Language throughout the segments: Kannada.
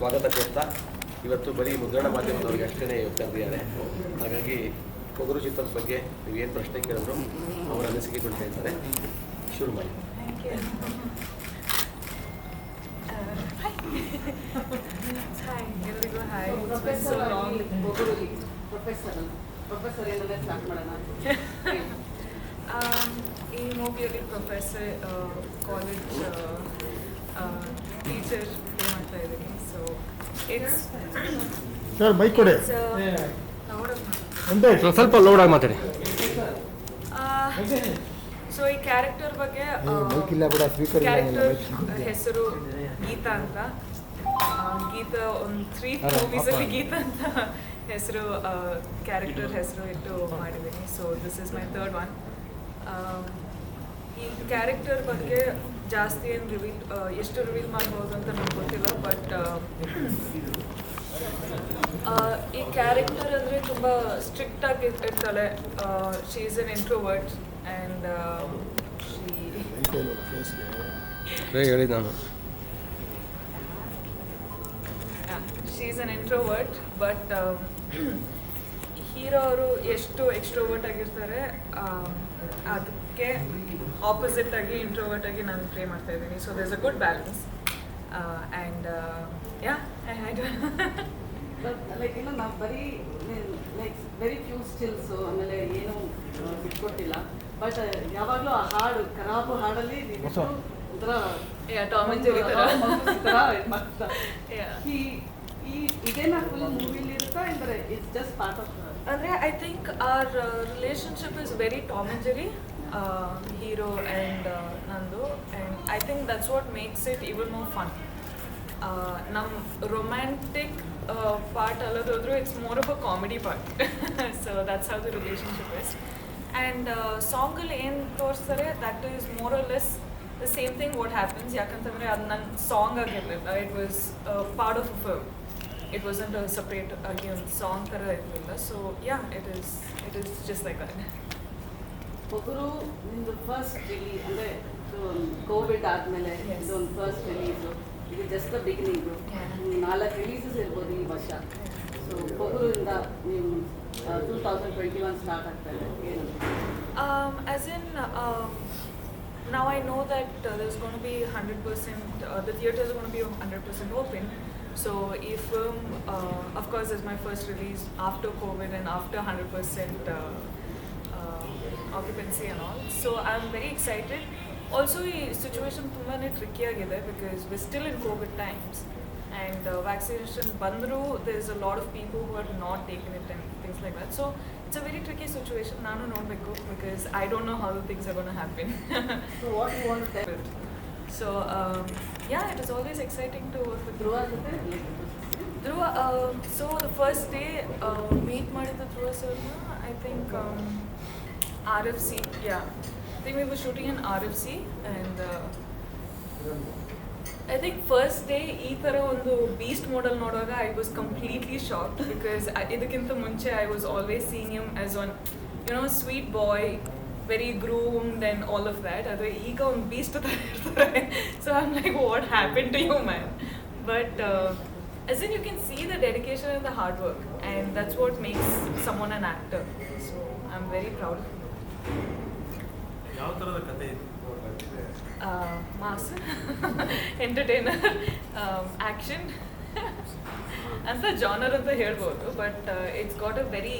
ಸ್ವಾಗತ ಕೊಡ್ತಾ ಇವತ್ತು ಬರೀ ಮುದ್ರಣ ಮಾಧ್ಯಮದವ್ರಿಗೆ ಅಷ್ಟೇ ಕರೆದಿದ್ದಾರೆ. ಹಾಗಾಗಿ ಪೊಗರು ಚಿತ್ರದ ಬಗ್ಗೆ ನೀವೇನು ಪ್ರಶ್ನೆ ಕೇಳಿದ್ರು ಅವರ ಅನಿಸಿಕೆಗಳು ಹೇಳ್ತಾರೆ. ಶುರು ಮಾಡಿ. ಎಲ್ಲರಿಗೂ ಹಾಯ್. ಪ್ರೊಫೆಸರ್ ಏನಂದ್ರೆ ಸ್ಟಾರ್ಟ್ ಮಾಡೋಣ. ಈ ಮೂವಿಯಲ್ಲಿ ಪ್ರೊಫೆಸರ್ ಕಾಲೇಜ್ ಟೀಚರ್ ಮಾಡ್ತಾ ಇದ್ದೀನಿ. ಸೊ ಇಟ್ಸ್ ಸರ್ ಬೈಕ್ ಕೊಡಿ, ಸ್ವಲ್ಪ ಲೌಡಾಗಿ ಮಾತಾಡಿ. ಸೊ ಈ ಕ್ಯಾರೆಕ್ಟರ್ ಬಗ್ಗೆ ಕ್ಯಾರೆಕ್ಟರ್ ಹೆಸರು ಗೀತಾ ಅಂತ. ಗೀತಾ ಒಂದು 3 ಮೂವೀಸಲ್ಲಿ ಗೀತಾ ಅಂತ ಹೆಸರು ಕ್ಯಾರೆಕ್ಟರ್ ಹೆಸರು ಇಟ್ಟು ಮಾಡಿದ್ದೀನಿ. So this is my 3rd one. ಈ ಕ್ಯಾರೆಕ್ಟರ್ ಬಗ್ಗೆ ಜಾಸ್ತಿ ಏನು ಎಷ್ಟು ರಿವೀಲ್ ಮಾಡ್ಬೋದು ಅಂತ ನನಗೆ ಗೊತ್ತಿಲ್ಲ. ಬಟ್ ಈ ಕ್ಯಾರೆಕ್ಟರ್ ಅಂದರೆ ತುಂಬ ಸ್ಟ್ರಿಕ್ಟ್ ಆಗಿ ಇರ್ತಾಳೆ. She is N introvert and ಹೇಳಿ ನಾನು she is an introvert. But hero ಅವರು ಎಷ್ಟು ಎಕ್ಸ್ಟ್ರೋವರ್ಟ್ ಆಗಿರ್ತಾರೆ ಅದಕ್ಕೆ ಆಪೋಸಿಟ್ ಆಗಿ ಇಂಟ್ರೋವರ್ಟ್ ಆಗಿ ನಾನು ಪ್ಲೇ ಮಾಡ್ತಾ ಇದ್ದೀನಿ. So there's a good balance and yeah I had like ಇಲ್ಲ ನಾವು ಬರೀ ಲೈಕ್ ವೆರಿ ಫ್ಯೂ ಸ್ಟಿಲ್ಸು ಆಮೇಲೆ ಏನು ಬಿಟ್ಕೊಟ್ಟಿಲ್ಲ. ಬಟ್ ಯಾವಾಗಲೂ ಆ ಹಾಡು ಖರಾಬು ಹಾಡಲ್ಲಿ ಒಂಥರ ಟಾಮ್ ಅಂಡ್ ಜೆರ್ರಿ ಥರ ಇದೇನಾ ಫುಲ್ ಮೂವಿಲಿ ಇರುತ್ತಾ ಅಂದರೆ ಇಟ್ಸ್ ಜಸ್ಟ್ ಪಾರ್ಟ್ ಆಫ್ ಅಂದರೆ I think our relationship is very Tom and Jerry, hero and ನಂದು. And I think that's what makes it even more fun. ನಮ್ಮ ರೊಮ್ಯಾಂಟಿಕ್ ಪಾರ್ಟ್ ಅಲ್ಲದೋದ್ರೂ it's more of a comedy part. So that's how the relationship is. And ಸಾಂಗಲ್ಲಿ ಏನು ತೋರಿಸ್ತಾರೆ that is more or less the same thing what happens. ಯಾಕಂತಂದರೆ ಅದು ನನ್ನ ಸಾಂಗ್ ಆಗಿರಲಿಲ್ಲ. It was part of a film. It wasn't separate ಆಗಿ ಒಂದು ಸಾಂಗ್ ಥರ ಇರಲಿಲ್ಲ. So yeah it is just like that. Pogaru ನಿಮ್ಮದು ಫಸ್ಟ್ ರಿಲೀಸ್ ಅಂದರೆ ಕೋವಿಡ್ ಆದಮೇಲೆ ಇದೊಂದು ಫಸ್ಟ್ ರಿಲೀಸು. ಇದು ಜಸ್ಟ್ ದ ಬಿಗಿನಿಂಗು. 4 ರಿಲೀಸಸ್ ಇರ್ಬೋದು ಈ ವರ್ಷ. ಸೊ ಪೊಗರುಯಿಂದ ನೀವು 2021 ಸ್ಟಾರ್ಟ್ ಆಗ್ತಾ ಇದೆ ಏನು? As in, now I know that there's going to be 100%, the theatres are going to be 100% open. So if film, of course, is my first release after COVID and after 100% occupancy and all. So I'm very excited. Also, ಈ ಸಿಚುವೇಶನ್ ತುಂಬಾ ಟ್ರಿಕ್ಕಿ ಆಗಿದೆ because we still in Covid times and vaccination ಬಂದರೂ there is a lot of people who are not taken it and things like that. So it's a very tricky situation. ನಾನು ನೋಡಬೇಕು because I don't know how the things are gone to happen. So what you want to tell? So yeah it is always exciting to work with Dhruva ಜೊತೆ Dhruva. So the first day meet ಮಾಡಿದ ಧ್ರುವ ಸರ್ನ I think RFC, yeah. I think we were shooting in RFC and I think first day ಈ ಥರ ಒಂದು ಬೀಸ್ಟ್ ಮಾಡೆಲ್ ನೋಡುವಾಗ I was completely shocked because ಇದಕ್ಕಿಂತ ಮುಂಚೆ I was always seeing him as one, you know, sweet boy, very groomed and all of that. ಆದರೆ ಈಗ ಒಂದು ಬೀಸ್ಟ್ ಥರ ಇರ್ತಾರೆ. So I'm like, what happened to you, man? But as in you can see the dedication and the hard work and that's what makes someone an actor. So I'm very proud of him. ಯಾವ ಥರದ ಕತೆ ಇದು? ಮಾಸ್, ಎಂಟರ್ಟೈನರ್, ಆ್ಯಕ್ಷನ್ ಅಂತ ಜಾನರ್ ಅಂತ ಹೇಳ್ಬೋದು. But it's got a very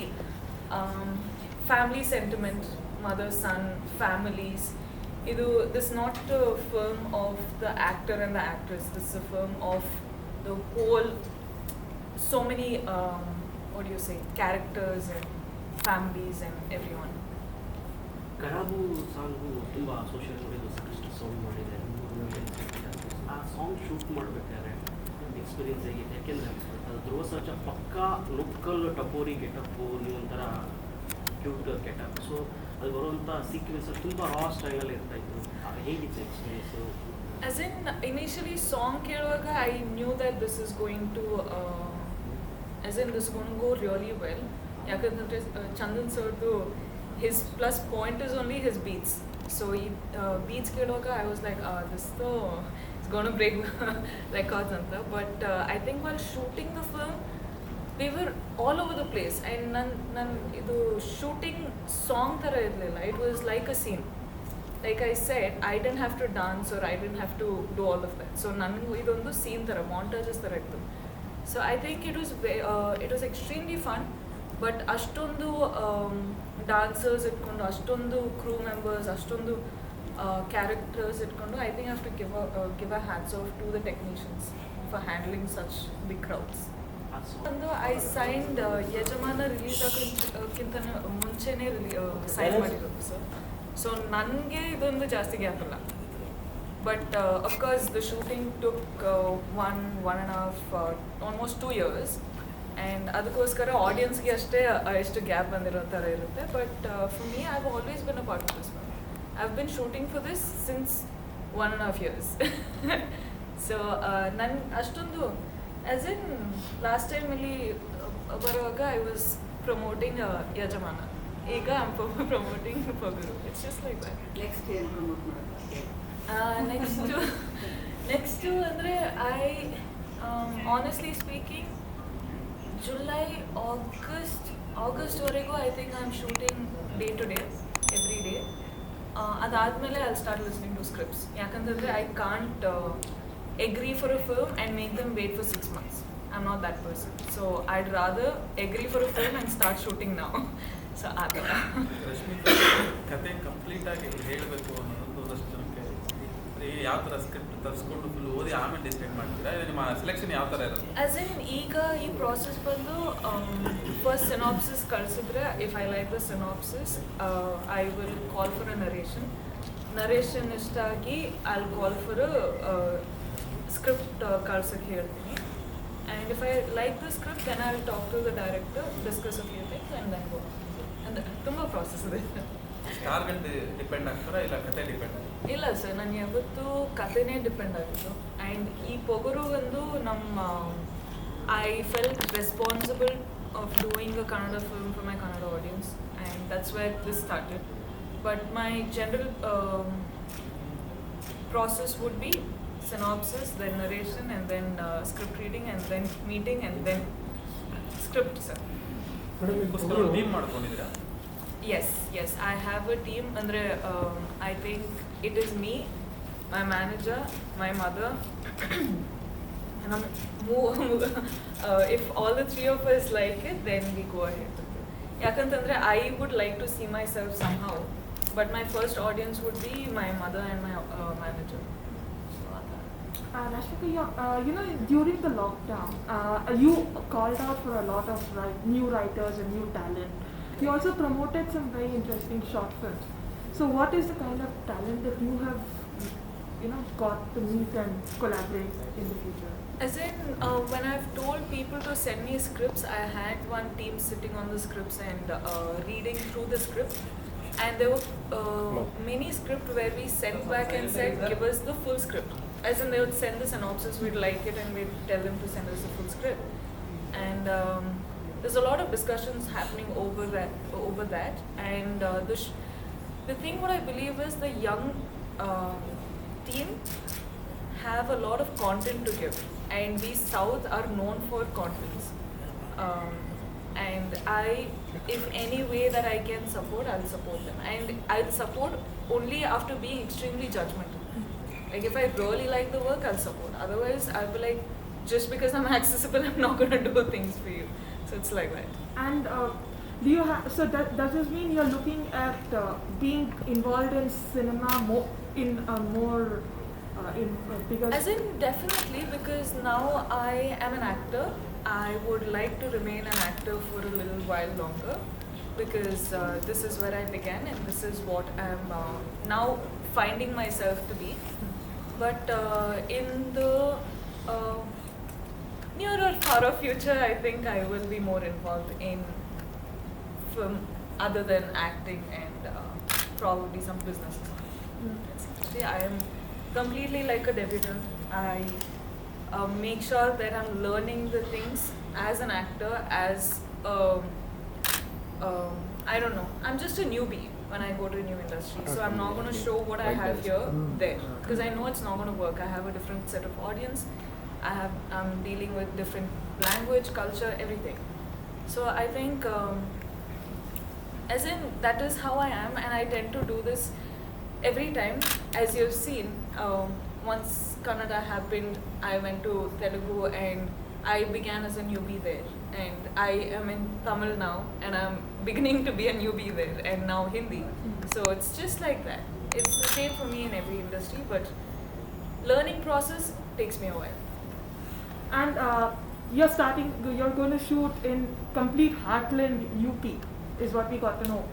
family sentiment, mother son families. ಇದು this not a film of the actor and the actress. This a film of the whole so many what do you say, characters and families and everyone. Karabu song ತುಂಬ ಸೋಷಿಯಲ್ ಮೀಡಿಯಾದಲ್ಲಿ ಸಾಕಷ್ಟು ಸೌಂಡ್ ಮಾಡಿದೆ. ಆ ಸಾಂಗ್ ಶೂಟ್ ಮಾಡಬೇಕಾದ್ರೆ ಎಕ್ಸ್ಪೀರಿಯನ್ಸ್ ಆಗಿದೆ. ಯಾಕೆಂದರೆ ಅದು ಧ್ರುವ ಸರ್ಜಾ ಪಕ್ಕಾ ಲೋಕಲ್ ಟಪೋರಿ ಗೆಟಪ್ಪು, ನೀವೊಂಥರ ಕ್ಯೂಟ್ ಗೆಟಪ್. ಸೊ ಅಲ್ಲಿ ಬರುವಂಥ ಸೀಕ್ವೆನ್ಸ್ ತುಂಬ ರಾ ಸ್ಟೈಲಲ್ಲಿ ಇರ್ತಾಯಿತ್ತು. ಹೇಗಿತ್ತು experience? As in, initially song ಕೇಳುವಾಗ I knew that this is going to this is going to go really well. ಯಾಕಂತಂದರೆ ಚಂದನ್ ಸರ್ದು his plus point is only his beats. So beats ಕೇಳುವಾಗ I was like, this the it's going to break records anta. But I think while shooting the film, we were all over the place, and nan idu shooting song thara irlilla. It was like a scene. Like I said, I didn't have to dance or I didn't have to do all of that. So nangu idondu scene thara, montages thara ittu. So I think it was extremely fun. But ashtondu dancers itkondu, ashtondu crew members, ashtondu characters itkondu, I think I have to give a hats off to the technicians for handling such big crowds. ಆ ಸಾಂಗ್ ಒಂದು ಐ ಸೈನ್ಡ್ ಯಜಮಾನ ರಿಲೀಸ್ ಆಗೋಕ್ಕಿಂತ ಮುಂಚೆನೇ ಸೈನ್ ಮಾಡಿರೋದು ಸರ್. ಸೊ ನನಗೆ ಇದೊಂದು ಜಾಸ್ತಿ ಗ್ಯಾಪ್ ಇಲ್ಲ. But of course the shooting took 1.5 almost 2 years. And ಅದಕ್ಕೋಸ್ಕರ ಆಡಿಯನ್ಸ್ಗೆ ಅಷ್ಟೇ ಎಷ್ಟು ಗ್ಯಾಪ್ ಬಂದಿರೋ ಥರ ಇರುತ್ತೆ. But for me I have always been a part of this film. I have been shooting for this since 1.5 years. So ನನ್ನ ಅಷ್ಟೊಂದು ಆಸ್ ಇನ್ ಲಾಸ್ಟ್ ಟೈಮ್ ಇಲ್ಲಿ ಬರುವಾಗ ಐ ವಾಸ್ ಪ್ರಮೋಟಿಂಗ್ ಯಜಮಾನ. ಈಗ I am promoting Pogaru. It's just like that. Next ಏನು ಪ್ರಮೋಟ್ ಮಾಡೋದು? ನೆಕ್ಸ್ಟು ಅಂದರೆ ಐ ಆನೆಸ್ಟ್ಲಿ ಸ್ಪೀಕಿಂಗ್ ಜುಲೈ ಆಗಸ್ಟ್ವರೆಗೂ I think I am shooting day to day every day. ಅದಾದಮೇಲೆ I start listening to scripts. ಯಾಕಂತಂದರೆ I can't agree for a film and make them wait for 6 months. I'm not that person. So I'd rather agree for a film and start shooting now. So Rashmika ಕತೆ ಕಂಪ್ಲೀಟ್ ಆಗಿ ಹೇಳಬೇಕು ಅನ್ನೋದು ಒಂದಷ್ಟು ಜನಕ್ಕೆ ಯಾವ ಥರ ಸ್ಕ್ರಿಪ್ಟ್ ತರಿಸ್ಕೊಂಡು ಫುಲ್ ಓದಿ ಆಮೇಲೆ ಡಿಸೈಡ್ ಮಾಡ್ತೀರಾ? ನಿಮ್ಮ ಸೆಲೆಕ್ಷನ್ ಯಾವ ಥರ ಇರುತ್ತೆ? as in ಈಗ ಈ ಪ್ರಾಸೆಸ್ ಬಂದು ಫಸ್ಟ್ ಸಿನಾಪ್ಸಿಸ್ ಕಳಿಸಿದ್ರೆ, if I like the synopsis I will call for a narration ಇಷ್ಟ ಆಗಿ I will call for script ಕಳ್ಸೋಕ್ಕೆ ಹೇಳ್ತೀನಿ. And if I like the script then I will talk to the director, discuss a few things and then go. ಅಂದರೆ ತುಂಬ ಪ್ರಾಸೆಸ್ ಇದೆ. ಸ್ಟಾರ್ಗಳು ಡಿಪೆಂಡ್ ಆಗ್ತಾರಾ ಇಲ್ಲ ಕತೆ ಡಿಪೆಂಡ್ ಆಗುತ್ತೆ? ಇಲ್ಲ ಸರ್, ನನಗೆ ಯಾವತ್ತೂ ಕಥೆನೇ ಡಿಪೆಂಡ್ ಆಗಿತ್ತು. ಆ್ಯಂಡ್ ಈ ಪೊಗರು ಒಂದು ನಮ್ಮ I felt responsible of doing a Kannada film for my Kannada audience, and that's where this started. But my general process would be synopsis, then narration, and then script reading, and then meeting, and then script, sir. ಅದಕ್ಕೋಸ್ಕರ ಟೀಮ್ ಮಾಡ್ಕೊಂಡಿದ್ದೀರಾ? Yes, I have a team. Andre, I think it is me, my manager, my mother, and if all the three of us like it, then we go ahead with it. Yakantandre, I would like to see myself somehow, but my first audience would be my mother and my manager. Rashmika, during the lockdown, you called out for a lot of new writers and new talent. You also promoted some very interesting short films. So what is the kind of talent that you have, got to meet and collaborate in the future? As in, when I've told people to send me scripts, I had one team sitting on the scripts and reading through the script. And there were many scripts where we sent back and said, give us the full script. As in, they would send the synopsis, we'd like it, and we'd tell them to send us the full script. And there's a lot of discussions happening over that. And the thing what I believe is the young team have a lot of content to give, and we South are known for contents. And if any way that I can support, I'll support them. And I'll support only after being extremely judgmental. Like if I really like the work, I'll support. Otherwise, I'll be like, just because I'm accessible, I'm not going to do things for you. So it's like that. And do you have? So does this mean you're looking at being involved in cinema because? As in, definitely, because now I am an actor. I would like to remain an actor for a little while longer, because this is where I began and this is what I'm now finding myself to be. But in the near or far future, I think I will be more involved in film other than acting and probably some businesses. See, I am completely like a debutant. I make sure that I'm learning the things as an actor, as I don't know, I'm just a newbie when I go to a new industry. So I'm not going to show what I have here there, because I know it's not going to work. I have a different set of audience. I'm dealing with different language, culture, everything. So I think, as in, that is how I am, and I tend to do this every time. As you've seen, once Kannada happened, I went to Telugu and I began as a newbie there. And I am in Tamil now, and I'm beginning to be a newbie there, and now Hindi. So it's just like that. It's the same for me in every industry, but learning process takes me a while. And you're going to shoot in complete heartland UP, is what we got to know.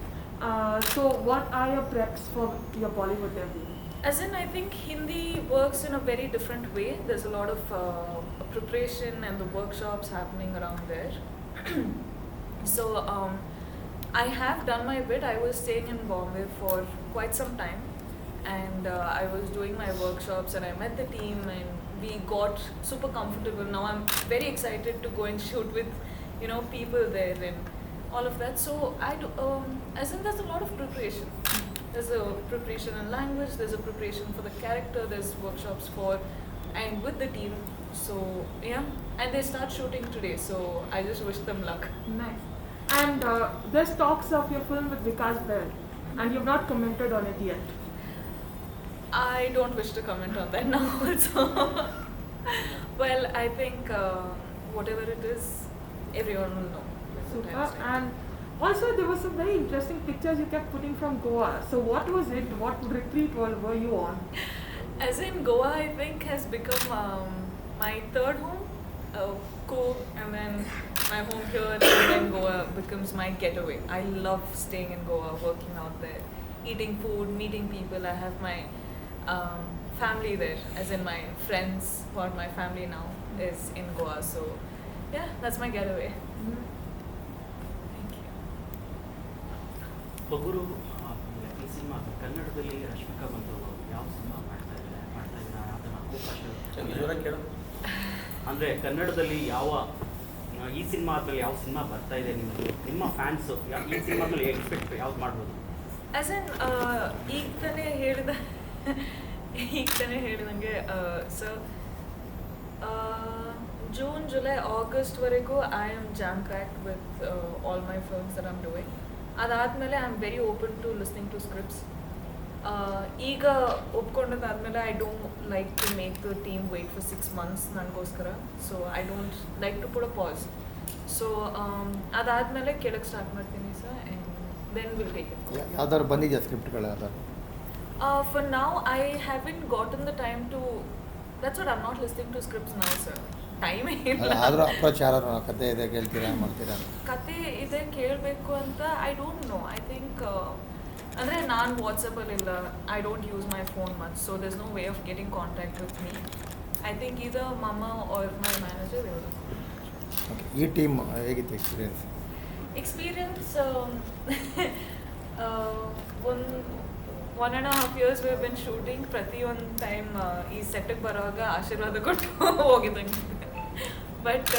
So what are your preps for your Bollywood debut? As in, I think Hindi works in a very different way. There's a lot of preparation and the workshops happening around there. So I have done my bit. I was staying in Bombay for quite some time, and I was doing my workshops, and I met the team, and we got super comfortable. Now I'm very excited to go and shoot with, people there and all of that. So I do, as in, there's a lot of preparation. There's a preparation in language, there's a preparation for the character, there's workshops and with the team. So yeah, and they start shooting today, so I just wish them luck. Nice. And there's talks of your film with Vikas Bair, and you've not commented on it yet. I don't wish to comment on that now also. Well, I think whatever it is, everyone will know. Super. And also, there were some very interesting pictures you kept putting from Goa. So what was it? What retreat were you on? As in, Goa, I think, has become my third home. Cool, and then my home here, and then Goa becomes my getaway. I love staying in Goa, working out there, eating food, meeting people. I have my family there, as in my friends who are my family now is in Goa. So yeah, that's my getaway. Thank you. ಪಗುರು ಈ ಸಿನಿಮಾ ಕನ್ನಡದಲ್ಲಿ ರಶ್ಮಿಕಾ ಬಂದವರು ಯಾವ ಸಿನಿಮಾ ಮಾಡ್ತಾ ಇದ್ದಾರೆ ಅದನ್ನು ಅವಕಾಶ ಅಂದರೆ ಕನ್ನಡದಲ್ಲಿ ಈ ಸಿನಿಮಾ ಆದಮೇಲೆ ಯಾವ ಸಿನಿಮಾ ಬರ್ತಾ ಇದೆ ನಿಮ್ಮ ಫ್ಯಾನ್ಸು ಈ ಸಿನಿಮಾ ಆದಮೇಲೆ ಎಕ್ಸ್ಪೆಕ್ಟ್ ಯಾವ್ದು ಮಾಡ್ಬೋದು? ಆಸ್ ಇನ್ ಈಗ ತಾನೇ ಹೇಳಿದಂಗೆ ಸರ್, ಜೂನ್ ಜುಲೈ ಆಗಸ್ಟ್ವರೆಗೂ I am jam packed with all my films that I'm doing. ಅದಾದಮೇಲೆ I am very open to listening to scripts. ಈಗ ಒಪ್ಕೊಂಡದಾದ್ಮೇಲೆ I don't like to make the team wait for 6 months ನನಗೋಸ್ಕರ. So I don't like to put a pause. So ಅದಾದಮೇಲೆ ಕೇಳಕ್ಕೆ ಸ್ಟಾರ್ಟ್ ಮಾಡ್ತೀನಿ sir, and then will take it. ಯಾವ್ದಾದ್ರು ಬಂದಿದೆಯಾ ಸ್ಕ್ರಿಪ್ಟ್ಗಳು ಯಾವ್ದಾದ್ರು? For now, I haven't gotten the time to. That's what I'm not listening to scripts now, sir. Time ಇಲ್ಲ. ಆದರೂ ಅಪ್ರೋಚ್ ಯಾರು ಕತೆ ಇದೆ ಕೇಳ್ತೀರಾ ಮಾಡ್ತೀರಾ? ಕತೆ ಇದೆ ಕೇಳಬೇಕು ಅಂತ I don't know. I think ಅಂದರೆ ನಾನು ವಾಟ್ಸಪ್ಪಲ್ಲಿಲ್ಲ. I don't use my phone much, so there's no way of getting contact with me. I think either mama or my manager will. Okay, ಈ ಟೀಮ್ ಹೇಗಿತ್ತು experience? Experience, 1.5 years we've been shooting. ಪ್ರತಿಯೊಂದು ಟೈಮ್ ಈ ಸೆಟ್ಟಿಗೆ ಬರುವಾಗ ಆಶೀರ್ವಾದ ಕೊಟ್ಟು ಹೋಗಿದ್ದಂಗೆ. But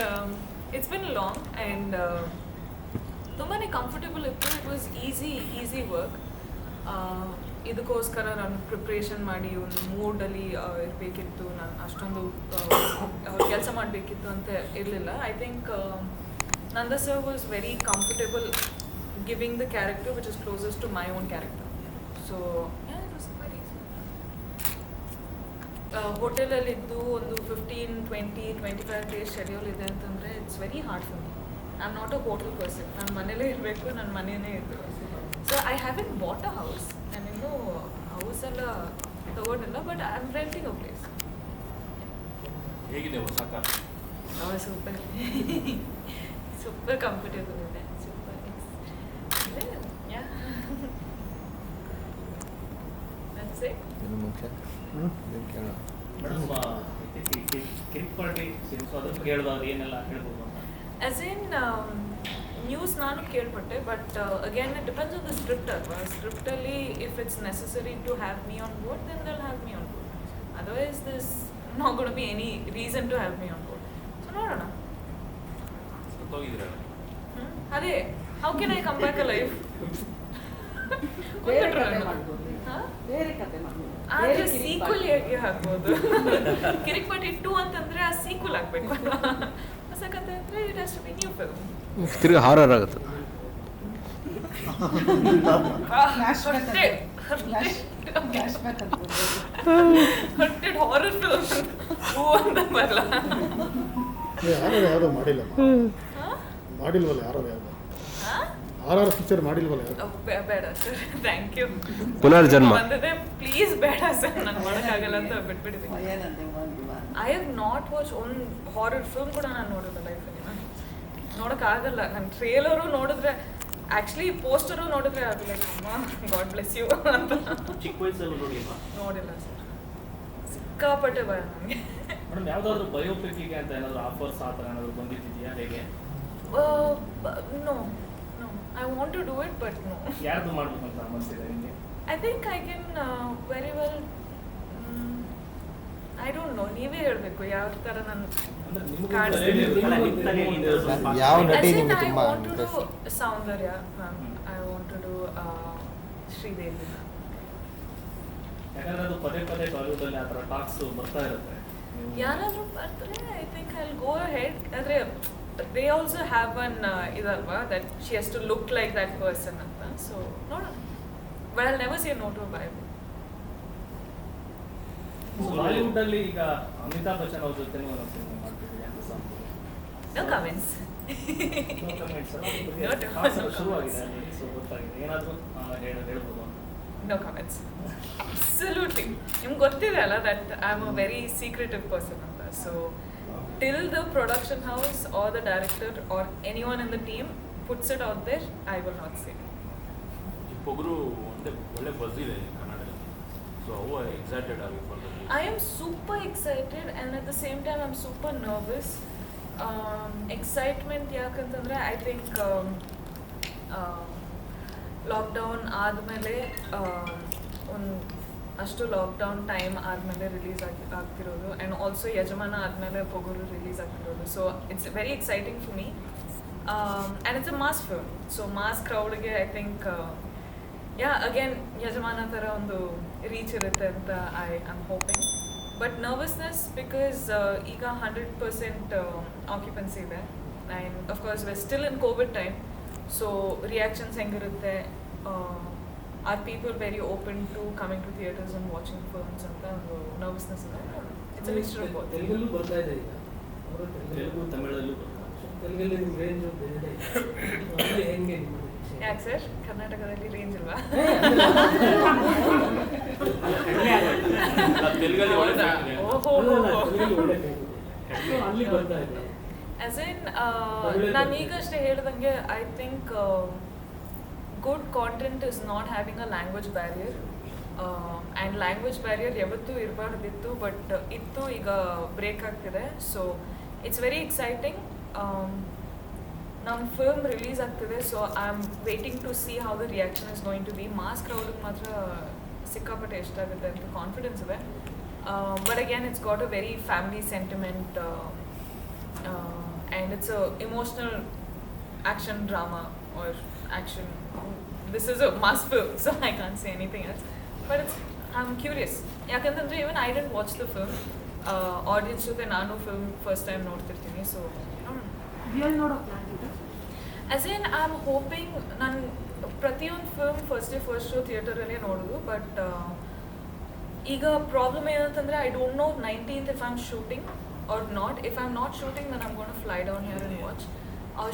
it's been long and ತುಂಬಾ ಕಂಫರ್ಟಬಲ್ ಇತ್ತು. It was easy work. ಇದಕ್ಕೋಸ್ಕರ ನಾನು ಪ್ರಿಪ್ರೇಷನ್ ಮಾಡಿ ಒಂದು ಮೂಡಲ್ಲಿ ಇರಬೇಕಿತ್ತು. ನಾನು ಅಷ್ಟೊಂದು ಕೆಲಸ ಮಾಡಬೇಕಿತ್ತು ಅಂತ ಇರಲಿಲ್ಲ. I think Nanda sir was very comfortable giving the character which is closest to my own character. So yeah, it was very easy. ಹೋಟೆಲಲ್ಲಿದ್ದು ಒಂದು 15-20-25 days ಶೆಡ್ಯೂಲ್ ಇದೆ ಅಂತಂದರೆ it's very hard for me. I am not a hotel person. ನಾನು ಮನೇಲೇ ಇರಬೇಕು, ನನ್ನ ಮನೆಯೇ ಇದ್ದು. So I haven't bought a house. ನಾನಿನ್ನೂ ಹೌಸ್ ಎಲ್ಲ ತಗೊಂಡಿಲ್ಲ, but I am renting a place. ಹೇಗಿದೆ ಹೊಸ car? Super super comfortable with that. Super. Yeah. That's it. ಇನ್ನು ಮುಂಚೆ ಏನು ಕೇಳೋಣ? ಮೇಡಮ್, ಕಿರಿಕ್ ಪಾರ್ಟಿ ಸಿನಿಮಾ ಅದ್ರ ಬಗ್ಗೆ ಹೇಳಿದವ್ರು ಏನೆಲ್ಲ ಹೇಳ್ಬೋದು ಅಂತ? As in, ನ್ಯೂಸ್ ನಾನು ಕೇಳ್ಪಟ್ಟೆ, but again it depends on the script ಅಲ್ವಾ. ಸ್ಕ್ರಿಪ್ಟಲ್ಲಿ if it's necessary to have me on board, then they'll have me on board. Otherwise, there's not going to be any reason to have me on board. So ನೋಡೋಣ. ಹೋಗಿದ್ದೀರಾ? ಅದೇ, how can I come back alive? ಬೇರೆ ಕತೆ ಮಾಡ್ಬೋದು, ಬೇರೆ ಕತೆ ಮಾಡ್ಬೋದು. ಆದ್ರೆ ಸೀಕ್ವಲ್ ಹೇಗೆ ಹಾಕ್ಬೋದು? ಕಿರಿಕ್ಪಟ್ಟಿ 2 ಅಂತಂದ್ರೆ ಆ ಸೀಕ್ವಲ್ ಹಾಕ್ಬೇಕು. ಹೊಸ ಕತೆ ಅಂದ್ರೆ it has to be new film. ತಿರ್ಗಿ ಹಾರರ್ ಆಗುತ್ತೆ. ಹರ್ಟೆಡ್ ಹಾರರ್ ಫಿಲ್ಮ್ ಅಂತ ಬರಲ್ಲ. ಯಾರು ಯಾವುದೋ ಮಾಡಿಲ್ಲಮ್ಮ, ಮಾಡಿಲ್ವಲ್ಲ ಯಾರೋ ಯಾವುದು ಆರ್ ಪಿಕ್ಚರ್ ಮಾಡಿಲ್ವಲ್ಲ ಯಾರು. ಬೇಡ ಸರ್, ಥ್ಯಾಂಕ್ ಯು. ಪುನರ್ಜನ್ಮ ಬಂದಿದೆ, ಪ್ಲೀಸ್ ಬೇಡ ಸರ್, ನಾನು ಮಾಡೋಕ್ಕಾಗಲ್ಲ ಅಂತ ಬಿಟ್ಬಿಟ್ಟಿದ್ದೀನಿ. ಏನಂತೆ ಐ ಹ್ಯಾವ್ ನಾಟ್ ವಾಚ್ ಒಂದು ಹಾರರ್ ಫಿಲ್ಮ್ ಕೂಡ ನಾನು ನೋಡೋದು ಲೈಫಲ್ಲಿ. ನೋಡೋಕ್ಕಾಗಲ್ಲ. ನನ್ನ ಟ್ರೇಲರು ನೋಡಿದ್ರೆ, ಆ್ಯಕ್ಚುಲಿ ಪೋಸ್ಟರು ನೋಡಿದ್ರೆ ಅದು ಲೈಕ್ ಅಮ್ಮ ಗಾಡ್ ಬ್ಲೆಸ್ ಯು ಅಂತ. ಚಿಕ್ಕ ವಯಸ್ಸಲ್ಲೂ ನೋಡಿಲ್ವಾ? ನೋಡಿಲ್ಲ ಸರ್, ಸಿಕ್ಕಾಪಟ್ಟೆ ಭಯ ನನಗೆ. ಮೇಡಮ್ ಯಾವುದಾದ್ರೂ ಬಯೋಪಿಕ್ಕಿಗೆ ಅಂತ ಏನಾದರೂ ಆಫರ್ಸ್ ಆ ಥರ ಏನಾದರೂ ಬಂದಿದ್ದೀಯಾ ಹೇಗೆ? No no, I want to do it but no. ಯಾರ್ದು ಮಾಡಬೇಕು ಅಂತ ಅನಿಸ್ತಿದೆ ನಿಮಗೆ? I think I can very well, I don't know, ನೀವೇ ಹೇಳಬೇಕು ಯಾವ ಥರ ನಾನು ಅಂದರೆ ನಿಮಗೂ ಯಾವ ನಟಿ As in, ನಿಮಗೆ I ತುಂಬ want to interest? do Soundarya, ma'am. I want to do Sridevi. ಯಾಕಂದರೆ ಅದು ಪದೇ ಪದೇ ಟಾಲಿವುಡಲ್ಲಿ ಆ ಥರ ಟಾಕ್ಸ್ ಬರ್ತಾ ಇರುತ್ತೆ. ಯಾರಾದರೂ ಬರ್ತಾರೆ, I think I will go ahead. ಆದರೆ ದೇ ಆಲ್ಸೋ ಹ್ಯಾವ್ ಒನ್ ಇದಲ್ವಾ, that she has to look like that person ಅಂತ. ಸೊ ನೋಡೋಣ. But I never say no to bye. ಬಾಲಿವುಡಲ್ಲಿ ಈಗ ಅಮಿತಾಬ್ ಬಚ್ಚನ್ ಅವ್ರ ಜೊತೆ ಸಿನಿಮಾ ಮಾಡ್ತಿದ್ದೀವಿ ಅಂತ ಸಾಂಗ್. No comments. ಶುರುವಾಗಿದೆ ಅಲ್ಲಿ, ಸೊ ಗೊತ್ತಾಗಿದೆ. ಏನಾದರೂ ಹೇಳ್ಬೋದು ಅಂತ? No comments. Absolutely. ನಿಮ್ಗೆ ಗೊತ್ತಿದೆ ಅಲ್ಲ that I'm a very secretive person ಅಂತ. So till the production house or the director or anyone in the team puts it out there, I will not say. ಈ ಪೊಗರು ಒಳ್ಳೆ ಬಸ್ ಇದೆ ಕನ್ನಡದಲ್ಲಿ. So how excited are you for the I am super excited and at the same time I'm super nervous. Excitement ಯಾಕಂತಂದ್ರೆ I think ಲಾಕ್ಡೌನ್ ಆದಮೇಲೆ ಒಂದು ಅಷ್ಟು ಲಾಕ್ಡೌನ್ ಟೈಮ್ ಆದಮೇಲೆ ರಿಲೀಸ್ ಆಗ್ತಿರೋದು ಆ್ಯಂಡ್ ಆಲ್ಸೋ ಯಜಮಾನ ಆದಮೇಲೆ ಪೊಗರು ರಿಲೀಸ್ ಆಗ್ತಿರೋದು. So it's very exciting for me and it's a mass film. So mass ಕ್ರೌಡ್ಗೆ ಐ ಥಿಂಕ್ ಅಗೇನ್ ಯಜಮಾನ ಥರ ಒಂದು ರೀಚ್ ಇರುತ್ತೆ ಅಂತ I am hoping. But nervousness because ಈಗ 100% ಆಕ್ಯುಪೆನ್ಸಿ ಇದೆ and of course we still in Covid time. So reactions ಹೆಂಗಿರುತ್ತೆ, are people very open to coming to theatres and watching films ಅಂತ ಒಂದು ನರ್ವಸ್ನೆಸ್ ಇದೆ. It's a mixture of both. ತೆಲುಗಲ್ಲೂ ಬರ್ತಾ ಇದೆ ಈಗ, ತೆಲುಗು ತಮಿಳಲ್ಲೂ ಬರ್ತಾರೆ. ತೆಲುಗಲ್ಲಿ ನಿಮ್ಮ ರೇಂಜ್ ಅಲ್ಲಿ ಹೆಂಗೆ ನಿಮ್ಮ ಯಾಕೆ ಸರ್, ಕರ್ನಾಟಕದಲ್ಲಿ ರೇಂಜ್ ಇಲ್ವಾ? ತೆಲುಗಲ್ಲಿ ಒಳ್ಳೆ ಅಲ್ಲಿ ಬರ್ತಾ ಇದೆ. ಆಸ್ ಇನ್ ನಾನು ಈಗಷ್ಟೇ ಹೇಳ್ದಂಗೆ I think good content is not having a language barrier and language barrier ಯಾವತ್ತೂ ಇರಬಾರ್ದಿತ್ತು, ಬಟ್ ಇತ್ತು, ಈಗ ಬ್ರೇಕ್ ಆಗ್ತಿದೆ. So it's very exciting. ನಮ್ಮ ಫಿಲ್ಮ್ ರಿಲೀಸ್ ಆಗ್ತಿದೆ, so I am waiting to see how the reaction is going to be. Mass ಕ್ರೌಡಿಗೆ ಮಾತ್ರ ಸಿಕ್ಕಾಪಟ್ಟೆ ಎಷ್ಟಾಗುತ್ತೆ ಅಂತ ಕಾನ್ಫಿಡೆನ್ಸ್ ಇದೆ. But again it's got a very family sentiment and it's a emotional action drama or action. This is a mass film, so I can't say anything else. But I'm curious. Yakantandre even I didn't watch the film. Audience jothe nanu film first time ನೋಡ್ತಿರ್ತೀನಿ. So Real ನೋಡೋ ಪ್ಲಾನ್ ಇದೆ? as in I'm hoping ನಾನು ಪ್ರತಿಯೊಂದು ಫಿಲ್ಮ್ ಫಸ್ಟ್ ಶೋ ಥಿಯೇಟರಲ್ಲೇ ನೋಡೋದು. ಬಟ್ ಈಗ ಪ್ರಾಬ್ಲಮ್ ಏನಂತಂದರೆ I don't no 19th if I'm shooting or not. If I'm not shooting, then I'm going to fly down here and watch.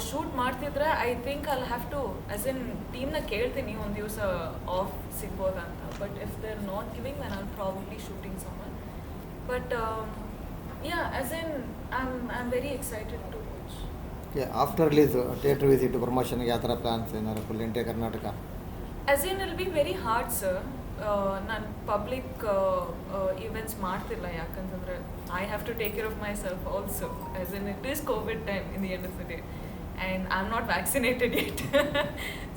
Shoot ಮಾಡ್ತಿದ್ರೆ I think I'll have to as in ಟೀಮ್ನ ಕೇಳ್ತೀನಿ ಒಂದು ದಿವಸ ಆಫ್ ಸಿಗ್ಬೋದಾ ಅಂತ. But if they are not giving then I am probably shooting someone. But yeah, as in I am very excited to watch. After release theatre visit ಪ್ರಮೋಷನ್ಗೆ ಯಾವ ಥರ ಪ್ಲಾನ್ಸ್ ಏನಾದ್ರು ಫುಲ್ ಇಂಟೆ Karnataka? As in it'll be very hard sir. ನಾನು ಪಬ್ಲಿಕ್ ಇವೆಂಟ್ಸ್ ಮಾಡ್ತಿಲ್ಲ, ಯಾಕಂತಂದರೆ I have to take care of myself also. As in it is Covid time in the end of the day and I am not vaccinated yet.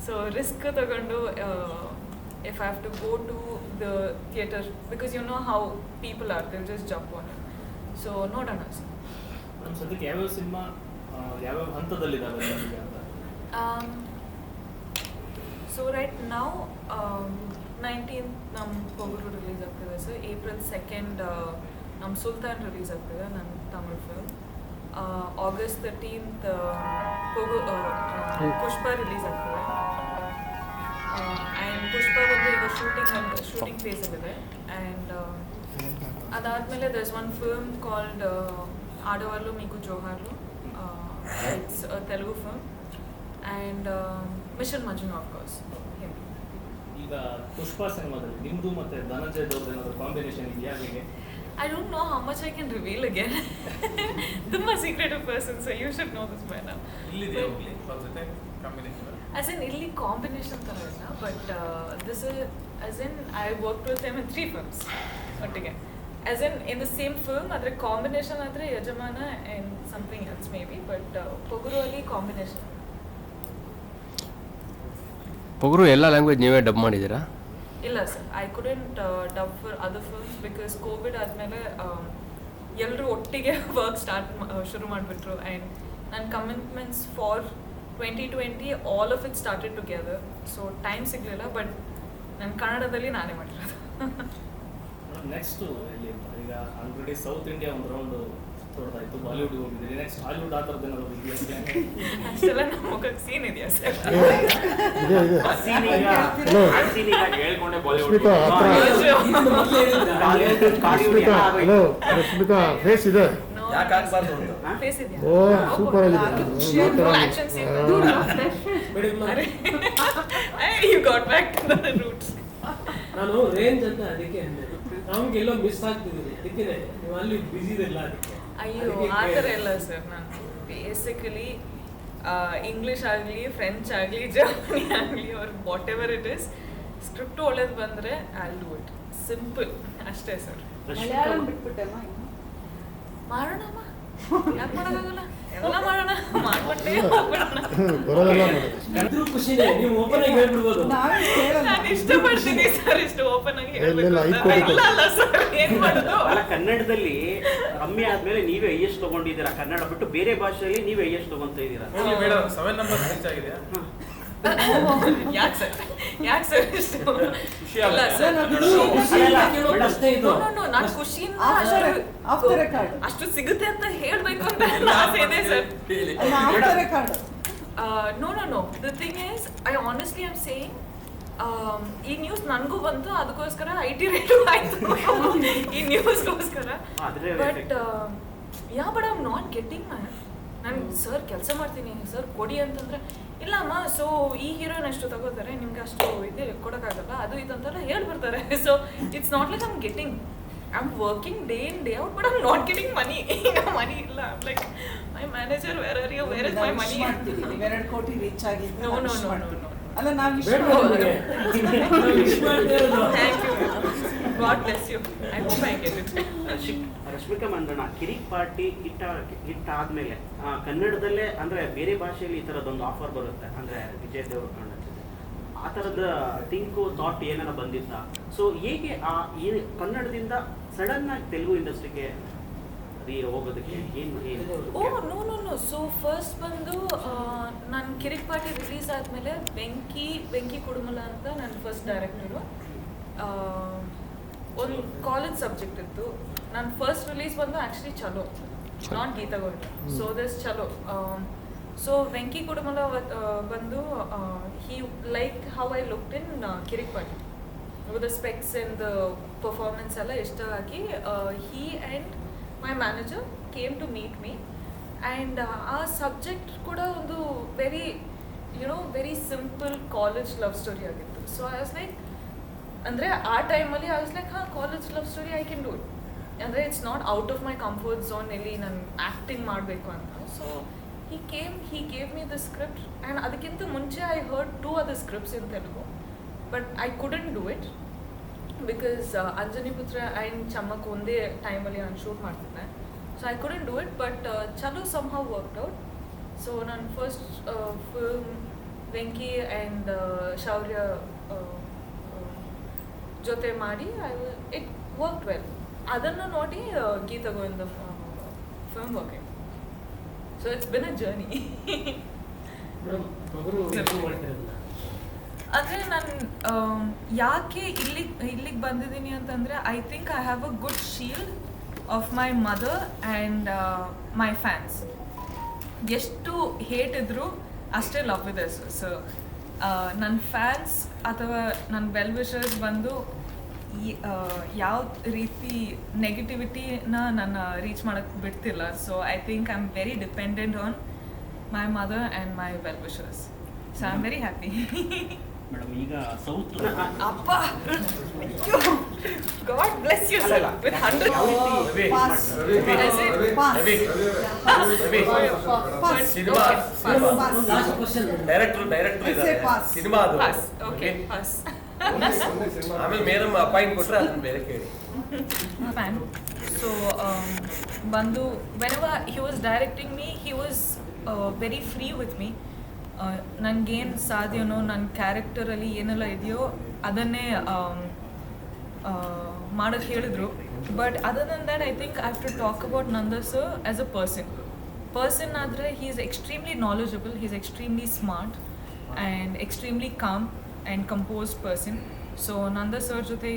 So risk ತಗೊಂಡು if I have to go to the theatre, because you know how people are, they'll just jump on it. So ನೋಡೋಣ ಸರ್. ಮೇಡಮ್ ಸದ್ಯಕ್ಕೆ ಯಾವ್ಯಾವ ಸಿನಿಮಾ ಯಾವ್ಯಾವ ಹಂತದಲ್ಲಿದ್ದಾವೆ ಅಂತ? ಸೊ ರೈಟ್ ನಾವು 19th ನಮ್ಮ ಪೊಗರು ರಿಲೀಸ್ ಆಗ್ತಿದೆ ಸರ್. April 2nd ನಮ್ಮ ಸುಲ್ತಾನ್ ರಿಲೀಸ್ ಆಗ್ತಿದೆ, ನನ್ನ Tamil film. August 13th Pushpa release ಆಗ್ತಿದೆ. ಆ್ಯಂಡ್ ಪುಷ್ಪ ಬಂದು ಈಗ ಶೂಟಿಂಗ್ ಫೇಸಲ್ಲಿದೆ. ಆ್ಯಂಡ್ ಅದಾದಮೇಲೆ there is one film called Aadavallu Meeku Johaarlu. It's Telugu film. And Mission Majnu of course. ಈಗ ಪುಷ್ಪ ಸಿನಿಮಾದಲ್ಲಿ ನಿಮ್ಮದು ಮತ್ತು ಧನಂಜಯ್ ಅವ್ರದ್ದು ಏನಾದರೂ ಕಾಂಬಿನೇಷನ್ ಇದೆಯಾ ಹೇಗೆ? I don't know how much I can reveal again. ತುಂಬಾ secretive person, so you should know this by now. ಇಲ್ಲಿದೆ ಹೋಗ್ಲಿ ಅವ್ರ ಜೊತೆ ಕಾಂಬಿನೇಷನ್. As in ಇಲ್ಲಿ ಕಾಂಬಿನೇಷನ್ ಥರ ಇಲ್ಲ, but this is as in I worked with him in 3 films ಒಟ್ಟಿಗೆ. As in the same film, ಆದರೆ ಕಾಂಬಿನೇಷನ್ ಆದರೆ ಯಜಮಾನ and something else maybe, but Pogaru ಅಲ್ಲಿ ಕಾಂಬಿನೇಷನ್. ಪೊಗರು ಎಲ್ಲ ಲ್ಯಾಂಗ್ವೇಜ್ ನೀವೇ ಡಬ್ ಮಾಡಿದ್ದೀರಾ? ಇಲ್ಲ sir, I couldn't dub for other films because Covid ಆದಮೇಲೆ ಎಲ್ಲರೂ ಒಟ್ಟಿಗೆ ವರ್ಕ್ ಶುರು ಮಾಡಿಬಿಟ್ರು. ಆ್ಯಂಡ್ ನನ್ನ commitments for 2020 all of it started together. So time ಸಿಗಲಿಲ್ಲ, ಬಟ್ ನಾನು ಕನ್ನಡದಲ್ಲಿ ನಾನೇ ಮಾಡಿರೋದು. ನೆಕ್ಸ್ಟು ಎಲ್ಲಿ ಅಂತ ಈಗ ಆಲ್ರೆಡಿ ಸೌತ್ ಇಂಡಿಯಾ ಒಂದು ರೌಂಡು ತೊಡ್ದಾಯ್ತು, ಬಾಲಿವುಡ್ ಹೋಗಿದ್ದೀರಿ, ನೆಕ್ಸ್ಟ್ ಹಾಲಿವುಡ್ ಆ ಥರದ್ದು ಏನಾದ್ರು ಇದೆಯಾ? ಅಷ್ಟೆಲ್ಲ ನಮ್ಮ ಮುಖಕ್ಕೆ ಸೀನ್ ಇದೆಯಾ ಸರ್? ಹೇಳ್ಕೊಂಡೆ ಬಾಲಿವುಡ್ ರಶ್ಮಿಕಾ ಫೇಸ್ ಇದೆ, ಯಾಕೆ ಆಗ್ಬಾರ್ದು ಅಂತ ಫೇಸ್ ಇದೆಯಾ? ಓ ಸೂಪರ್ ಆಗಿದೆ. Action scene. You got back to the roots. ನಾನು ರೇಂಜ್ ಅಂತ ಅದಕ್ಕೆ ಅಂದೆ, ನಮ್ಗೆ ಎಲ್ಲೋ ಮಿಸ್ ಆಗ್ತಿದ್ದೀರಿ, ಅದಕ್ಕೆ ನೀವು ಅಲ್ಲಿ ಬಿಸಿ ಇಲ್ಲ ಅದಕ್ಕೆ. ಅಯ್ಯೋ ಆ ಥರ ಇಲ್ಲ ಸರ್. ನಾನು ಬೇಸಿಕಲಿ ಇಂಗ್ಲೀಷ್ ಆಗಲಿ, ಫ್ರೆಂಚ್ ಆಗಲಿ, ಜರ್ಮನಿ ಆಗಲಿ, ಅವ್ರ what ever it is, script ಒಳ್ಳೇದು ಬಂದರೆ I will do it. Simple ಅಷ್ಟೇ ಸರ್. ಮಲಯಾಳಂ ಬಿಟ್ಬಿಟ್ಟೆಮ್ಮ ಇನ್ನು? ಮಾಡೋಣಮ್ಮ, ಯಾಕೆ ಮಾಡೋಕ್ಕಾಗಲ್ಲ, ಎಲ್ಲ ಮಾಡೋಣ, ಮಾಡ್ಬಿಟ್ಟೆ ಬರೋದಲ್ಲ ಇದ್ರೂ ಖುಷಿನೇ, ನೀವು ಓಪನ್ ಆಗಿ ಹೇಳ್ಬಿಡ್ಬೋದು. ನಾನು ಇಷ್ಟಪಡ್ತೀನಿ ಸರ್, ಇಷ್ಟು ಓಪನ್ ಆಗಿ ಇಲ್ಲ, ಹೇಳ್ಬೇಕು. ಇಲ್ಲ ಅಲ್ಲ ಸರ್, ಏನು ಮಾಡೋದು? ಅಲ್ಲ, ಕನ್ನಡದಲ್ಲಿ ರಮ್ಮಿ ಆದ್ಮೇಲೆ ನೀವೇ ಹೈಯೆಸ್ಟ್ ತಗೊಂಡಿದ್ದೀರಾ, ಕನ್ನಡ ಬಿಟ್ಟು ಬೇರೆ ಭಾಷೆಯಲ್ಲಿ ನೀವೇ ಹೈಯೆಸ್ಟ್ ತಗೊಂತ ಇದ್ದೀರಾ. ಹೋಗ್ಲಿ ಮೇಡಮ್, 7 ನಂಬರ್ ರೀಚ್ ಆಗಿದೆಯಾ? ಯಾಕೆ ಸರ್ ಇಷ್ಟು ಖುಷಿ ಇಲ್ಲ ಆಗುತ್ತೆ. ಸರ್, ಅಷ್ಟೇ ಇದು. ನಾನು ಖುಷಿಯಿಂದ ಆಫ್ ದ ರೆಕಾರ್ಡ್ ಅಷ್ಟು ಸಿಗುತ್ತೆ ಅಂತ ಹೇಳ್ಬೇಕು ಅಂತ ಆಸೆ ಇದೆ ಸರ್. ಹೇಳಿ. Off the record. No. The thing is, I honestly am saying, ಈ ನ್ಯೂಸ್ ನನಗೂ ಬಂತು, ಅದಕ್ಕೋಸ್ಕರ IT ರೇಟು ಆಯಿತು ಈ ನ್ಯೂಸ್ಗೋಸ್ಕರ. But but I am not getting ನಾನು ಸರ್ ಕೆಲಸ ಮಾಡ್ತೀನಿ ಸರ್ ಕೊಡಿ ಅಂತಂದರೆ ಇಲ್ಲ ಅಮ್ಮ, ಸೊ ಈ ಹೀರೋಯಿನ್ ಅಷ್ಟು ತಗೋತಾರೆ, ನಿಮ್ಗೆ ಅಷ್ಟು ಇದು ಕೊಡೋಕ್ಕಾಗಲ್ಲ, ಅದು ಇದು ಅಂತೆಲ್ಲ ಹೇಳ್ಬಿಡ್ತಾರೆ. So it's not like I am getting, I am working day in day out, but I am not getting money. ಈಗ ಮನಿ ಇಲ್ಲ, like my manager where are you, where is my money? 2 ಕೋಟಿ ರೀಚ್ ಆಗಿದೆ. No. ಅಲ್ಲ, ನಾವು thank you, God bless you, I hope I get it. Rashmika Mandanna Kirik Party hit ಆದ್ಮೇಲೆ ಕನ್ನಡದಲ್ಲೇ ಅಂದ್ರೆ ಬೇರೆ ಭಾಷೆಯಲ್ಲಿ ಈ ಥರದೊಂದು ಆಫರ್ ಬರುತ್ತೆ, ಅಂದ್ರೆ ವಿಜಯ್ ದೇವರಕೊಂಡ ಆ ಥರದ ಥಿಂಕು ಥಾಟ್ ಏನಾರ ಬಂದಿತ್ತ? ಸೊ ಹೇಗೆ ಕನ್ನಡದಿಂದ ಸಡನ್ ಆಗಿ ತೆಲುಗು ಇಂಡಸ್ಟ್ರಿಗೆ ಹೋಗೋದಕ್ಕೆ ಏನು? ನೋ. ಸೊ ಫಸ್ಟ್ ಬಂದು ನಾನು ಕಿರಿಕ್ ಪಾರ್ಟಿ ರಿಲೀಸ್ ಆದಮೇಲೆ ವೆಂಕಿ ಕುಡುಮಲ ಅಂತ ನನ್ನ ಫಸ್ಟ್ ಡೈರೆಕ್ಟರು, ಒಂದು ಕಾಲೇಜ್ ಸಬ್ಜೆಕ್ಟ್ ಇತ್ತು. ನನ್ನ ಫಸ್ಟ್ ರಿಲೀಸ್ ಬಂದು actually Chalo, not Geetha Govinda. So this Chalo. So Venky Kudumula ಬಂದು he like how I looked in Kirik Party with the specs and the performance ಎಲ್ಲ ಇಷ್ಟ ಆಗಿ he and my manager came to meet me. And ಆ ಸಬ್ಜೆಕ್ಟ್ ಕೂಡ ಒಂದು very simple college love story ಆಗಿತ್ತು. ಸೊ ಐ ವಾಸ್ ಲೈಕ್, ಅಂದರೆ ಆ ಟೈಮಲ್ಲಿ I was like, college love story I can do it. ಅಂದರೆ it's not out of my comfort zone, ಎಲ್ಲಿ ನಾನು ಆ್ಯಕ್ಟಿಂಗ್ ಮಾಡಬೇಕು ಅಂತ. So he gave me the script, and ಅದಕ್ಕಿಂತ ಮುಂಚೆ I heard 2 other scripts in Telugu, but I couldn't do it because Anjani ಪುತ್ರ ಆ್ಯಂಡ್ ಚಮ್ಮಕ್ ಒಂದೇ ಟೈಮಲ್ಲಿ ನಾನು ಶೂಟ್ ಮಾಡ್ತಿದ್ದೆ. So I couldn't do it, but Chalo somehow worked out. So ನನ್ನ first film Venky and Shaurya ಜೊತೆ ಮಾಡಿ ಇಟ್ ವರ್ಕ್ ವೆಲ್. ಅದನ್ನು ನೋಡಿ Geetha Govinda film working. So it's been a journey. Madam, ಮಗರು ಮಾಡ್ತಿರಲ್ಲ, ಅಂದರೆ ನಾನು ಯಾಕೆ ಇಲ್ಲಿಗೆ ಬಂದಿದ್ದೀನಿ ಅಂತಂದರೆ I think I have a good shield of my mother and my fans. ಎಷ್ಟು ಹೇಟ್ ಇದ್ದರೂ ಅಷ್ಟೇ ಲವ್ ಇದೆ ಸೊ ನನ್ನ ಫ್ಯಾನ್ಸ್ ಅಥವಾ ನನ್ನ ವೆಲ್ ವಿಷರ್ಸ್ ಬಂದು ಯಾವ ರೀತಿ ನೆಗೆಟಿವಿಟಿನ ನನ್ನ ರೀಚ್ ಮಾಡೋಕ್ಕೆ ಬಿಡ್ತಿಲ್ಲ. So I think I am very dependent on my mother and my well wishers. So I am very happy. Madam ಈಗ ಸೌತ್ ಅಪ್ಪ God bless you sir with 100 last question. Director ಇದ್ದಾರೆ ಸಿನಿಮಾ ಅದು. Okay pass. ಆಮೇಲೆ ಮೇಡಮ್ ಅಪಾಯಿಂಟ್ ಕೊಟ್ಟರೆ ಅದನ್ನ ಬೇರೆ ಕೇಳಿ. Fan. So ಬಂದು whenever he was directing me, he was very free with me. ನನಗೇನು ಸಾಧ್ಯನೋ ನನ್ನ ಕ್ಯಾರೆಕ್ಟರಲ್ಲಿ ಏನೆಲ್ಲ ಇದೆಯೋ ಅದನ್ನೇ ಮಾಡೋಕ್ಕೆ ಹೇಳಿದ್ರು. But other than that I think I have to talk about Nanda sir as a person ಆದರೆ he is extremely knowledgeable, he is extremely smart and extremely calm and composed person. So Nanda sir ಜೊತೆ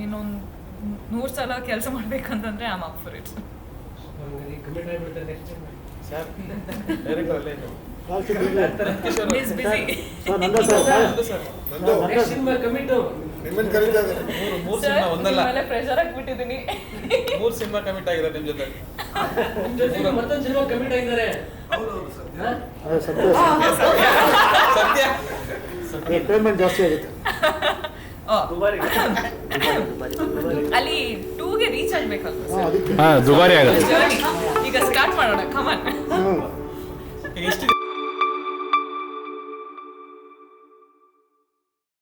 ಇನ್ನೊಂದು 100 ಸಲ ಕೆಲಸ ಮಾಡಬೇಕಂತಂದರೆ I am up for it. Commit ಆಗಿಬಿಡ್ತಾರೆ next time. He's busy. Next cinema commit. ಮೂರು ಸಿನಿಮಾ ಒಂದಲ್ಲ, ಪ್ರೆಷರ್ ಹಾಕ್ಬಿಟ್ಟಿದ್ದೀನಿ. 3 ಸಿನಿಮಾ ಕಮಿಟ್ ಆಗಿದ್ದಾರೆ ನಿಮ್ಮ ಜೊತೆ. ನಿಮ್ಮ ಜೊತೆ ಮತ್ತೊಂದು ಸಿನಿಮಾ ಕಮಿಟ್ ಆಗಿದ್ದಾರೆ. ಸತ್ಯ ಪೇಮೆಂಟ್ ಜಾಸ್ತಿ ಆಗುತ್ತೆ. ಅಲ್ಲಿ 2ಗೆ ರೀಚ್ ಆಗ್ಬೇಕಲ್ವ ದುಬಾರಿ ಆಗುತ್ತೆ. ಈಗ ಸ್ಟಾರ್ಟ್ ಮಾಡೋಣ. ಕಮಾನ್. ಎಷ್ಟು